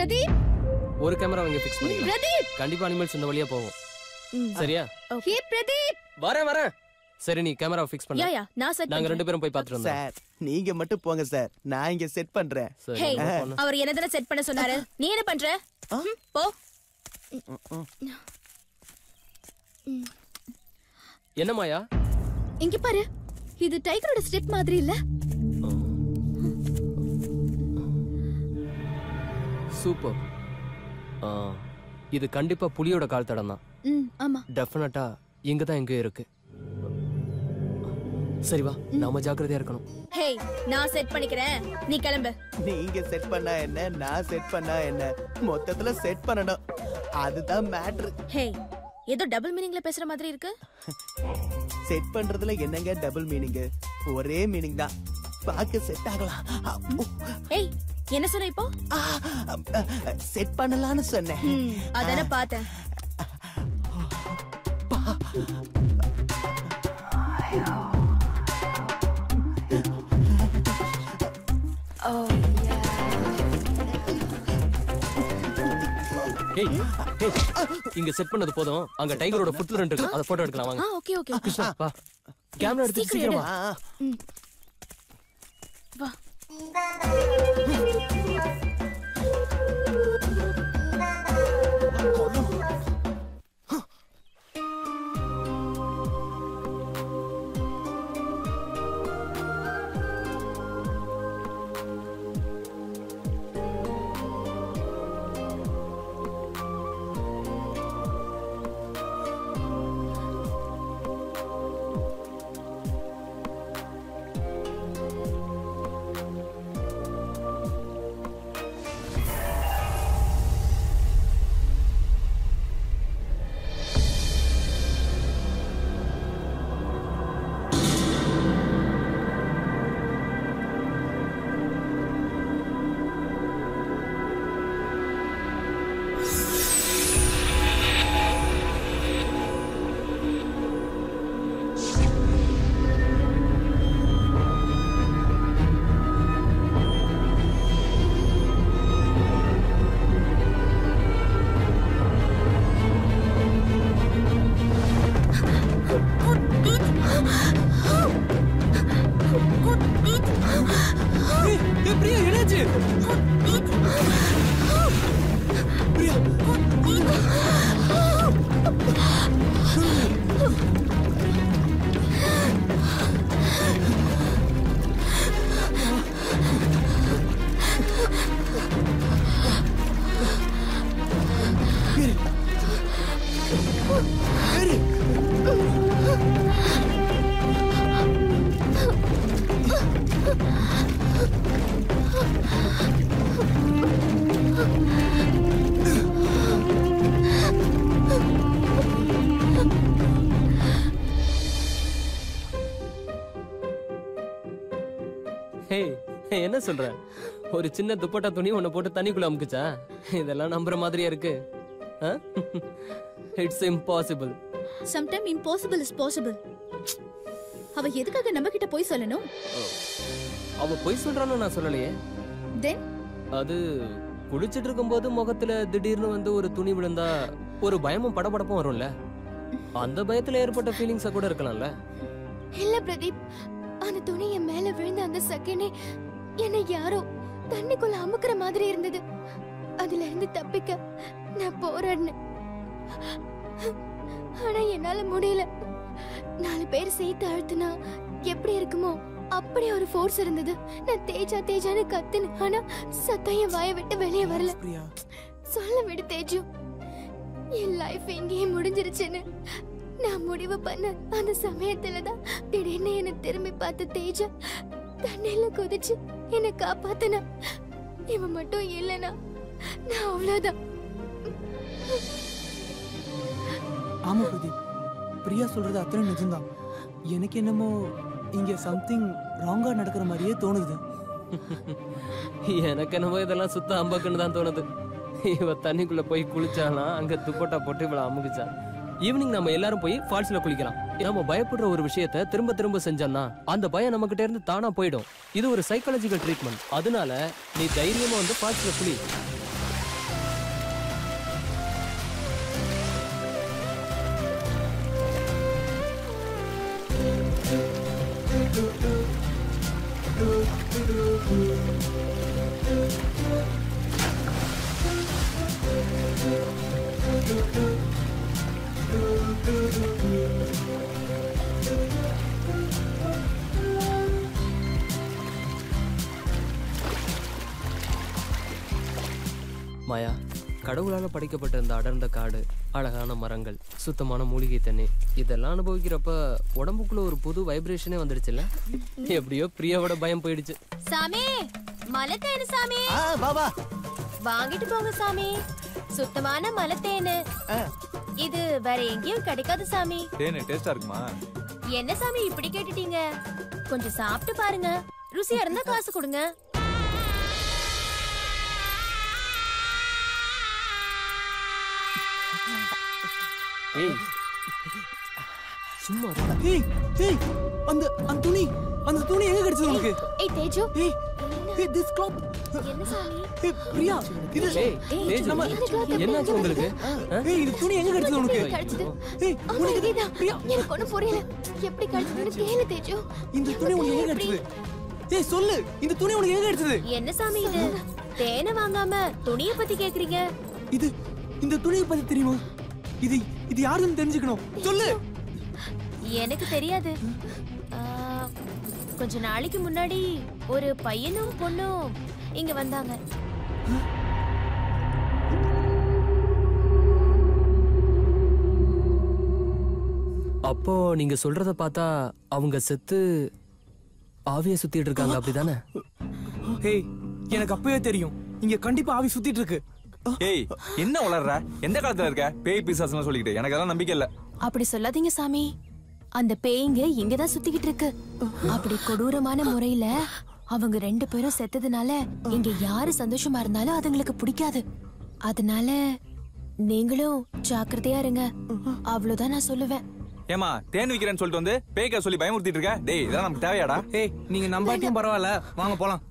பிரதீப் ஒரு கேமரா இங்க ஃபிக்ஸ் பண்ணிக்கலாம். பிரதீப் கண்டிப்பா அனிமல்ஸ் இந்த வழியா போகும். சரியா? ஹே பிரதீப் வரேன். சரி நீ கேமரா ஃபிக்ஸ் பண்ணு. யா நான் செட் நாங்க ரெண்டு பேரும் போய் பார்த்துட்டு வந்தோம். சார் நீங்க மட்டும் போங்க சார், நான் இங்க செட் பண்றேன். ஹே அவர் என்னதன செட் பண்ண சொன்னாரு, நீ என்ன பண்ற? போ. என்ன மாயா? இங்க பாரு, இது டைகரோட ஸ்டெப் மாதிரி இல்ல? சூப்பர். இது கண்டிப்பா புலியோட கால் தடம் தான். ஆமா டெஃபினட்டா இங்க தான் எங்க இருக்கு. சரி வா, நாம ஜாக்கிரதையா இருக்கணும். ஹே நான் செட் பண்ணிக்கிறேன், நீ கிளம்பு. நீங்க செட் பண்ணா என்ன, நான் செட் பண்ணா என்ன, மொத்தத்துல செட் பண்ணணும், அதுதான் மேட்டர். ஹே ஏதோ டபுள் மீனிங்ல பேசுற மாதிரி இருக்கு. செட் பண்றதுல என்னங்க டபுள் மீனிங், ஒரே மீனிங் தான். பாக்க செட் ஆகலாம். ஏய் என்ன சொன்ன இப்போ? செட் பண்ணலாம்னு சொன்னேன். அதானே பார்த்தேன். இங்க செட் பண்ணது போதும். அங்க டைகரோட ஃபுட் பிரிண்ட் இருக்கு, அத போட்டோ எடுக்கலாம் வாங்க. ஓகே ஓகே கிருஷ்ணா வா, கேமரா எடுத்து சீக்கிரம் வா. வா. என்ன சொல்ற? ஒரு சின்ன துப்பட்டா துணி உன்னை போட்டு தண்ணிக்குள்ள அமுக்குச்சா? இதெல்லாம் நம்புற மாதிரியா இருக்கு? It's impossible. Sometime impossible is possible. அவ எதுக்காக நம்ம கிட்ட போய் சொல்லணும்? அவ போய் சொல்றான்னு நான் சொல்லலையே. தென் அது குளிச்சிட்டு இருக்கும்போது முகத்துல திடீர்னு வந்து ஒரு துணி விழுந்தா ஒரு பயமும் படபடப்பும் வரும்ல, அந்த பயத்துல ஏற்பட்ட ஃபீலிங்ஸா கூட இருக்கலாம்ல. இல்ல பிரதீப், அந்த துணி என் மேல விழுந்த அந்த செகண்டே என்னை யாரோ தண்ணிக்குள்ள அமுக்குற மாதிரி இருந்தது. அதுல இருந்து தப்பிக்க நான் போராடினேன். ஆனா என்னால முடியல. 4 பேர் சேர்த்து அழுத்தினா எப்படி இருக்குமோ அப்படி ஒரு ஃபோர்ஸ் இருந்தது. நான் தேஜான்னு கத்துனேன், ஆனா சத்தம் என் வாயை விட்டு வெளியே வரல. சொல்ல விடு தேஜு, என் லைஃப் எங்கேயே முடிஞ்சிருச்சுன்னு நான் முடிவு பண்ண அந்த சமயத்துலதான் திடீர்னு என்ன திரும்பி பார்த்து தேஜா தண்ணில குதிச்சு என்ன காப்பாத்தனா. இவன் மட்டும் இல்லனா நான் அவ்வளவுதான். ஆமா பிரதீப், பிரியா சொல்றது அத்தனை நிஜம்தான். எனக்கு என்னமோ இங்க சம்திங் ராங்கா நடக்கிற மாதிரியே தோணுது. எனக்கு என்னமோ இதெல்லாம் சுத்த அம்பக்குன்னு தான் தோணுது. இவ தண்ணிக்குள்ள போய் குளிச்சாலாம், அங்க துப்பட்டா போட்டு இவள அமுகுச்சா. ஈவினிங் நம்ம எல்லாரும் போய் ஃபால்ஸ்ல குளிக்கலாம். நம்ம பயப்படுற ஒரு விஷயத்தை திரும்ப திரும்ப செஞ்சோம்னா அந்த பயம் நம்ம கிட்ட இருந்து தானா போயிடும். இது ஒரு சைக்காலஜிக்கல் ட்ரீட்மெண்ட். அதனால நீ தைரியமா வந்து ஃபால்ஸ்ல குளி. மாயா, கடவுளால படைக்கப்பட்ட இந்த அடர்ந்த காடு, அழகான மரங்கள், சுத்தமான மூலிகை தண்ணி இதெல்லாம் அனுபவிக்கிறப்ப உடம்புக்குள்ள ஒரு புது வைப்ரேஷனே வந்துடுச்சுல்ல. எப்படியோ பிரியாவோட பயம் போயிடுச்சு. சாமி, மலத்தேனு சாமி. பாபா வாங்கிட்டு போங்க சாமி. சுத்தமான மலத்தேனு. இது வேற எங்கேயும் கிடைக்காது சாமி. தேனு டேஸ்டா இருக்குமா? என்ன சாமி இப்படி கேட்டுட்டீங்க? கொஞ்சம் சாப்பிட்டு பாருங்க. ருசியா இருந்தா காசு கொடுங்க. ஏய், சும்மா இரு. ஏய் ஏய் அந்த அந்த துணி எங்க கிடைச்சது உனக்கு? ஏய் தேஜு, ஏய் ஏய் திஸ் கிளாத். என்ன சாமி? ஏய் பிரியா, இது ஏய், தேஜு, என்னாச்சு உங்களுக்கு? ஏய் இது துணி எங்க கிடைச்சது உனக்கு? கிடைச்சது. ஏய் உனக்கு இதுதான். எனக்கு ஒண்ணும் புரியல. எப்படி கிடைச்சதுன்னு கேளு தேஜு. இந்த துணி உனக்கு எங்க கிடைச்சது? ஏய் சொல்லு, இந்த துணி உனக்கு எங்க கிடைச்சது? என்ன சாமி இது? தேனை வாங்காம துணியை பத்தி கேக்குறீங்க? இது இந்த துணியை பத்தி தெரியுமா? இது இது யாருன்னு தெரிஞ்சுக்கணும். சொல்லு. எனக்கு தெரியாது. கொஞ்ச நாளைக்கு முன்னாடி ஒரு பையனும் பொண்ணும் இங்க வந்தாங்க. அப்போ நீங்க சொல்றத பார்த்தா அவங்க செத்து ஆவிய சுத்திட்டு இருக்காங்க, அப்படிதானே? ஏய் எனக்கு அப்பவே தெரியும், இங்க கண்டிப்பா ஆவி சுத்திட்டு இருக்கு. ஏய் என்ன வளர்ற? எந்த காலத்துல இருக்க? பேய் பிசாசுன்னு சொல்லிக்கிட்டு எனக்கு அதெல்லாம் நம்பிக்கை இல்ல. அப்படி சொல்லாதீங்க சாமி. அந்த பேய்ங்க இங்கதான் சுத்திக்கிட்டு இருக்கு. அப்படி கொடூரமான முறையில அவங்க 2 பேரும் செத்ததுனால இங்க யாரு சந்தோஷமா இருந்தாலும் அதுங்களுக்கு பிடிக்காது. அதனால நீங்களும் ஜாக்கிரதையா இருங்க. அவ்வளவுதான் நான் சொல்லுவேன். ஏமா தேன் விக்கிறேன்னு சொல்லிட்டு வந்து பேய்க்க சொல்லி பயமுறுத்திட்டு இருக்க? டேய் இதெல்லாம் நமக்கு தேவையாடா? ஏய் நீங்க நம்பாட்டியும் பரவாயில்ல, வாங்க போலாம்.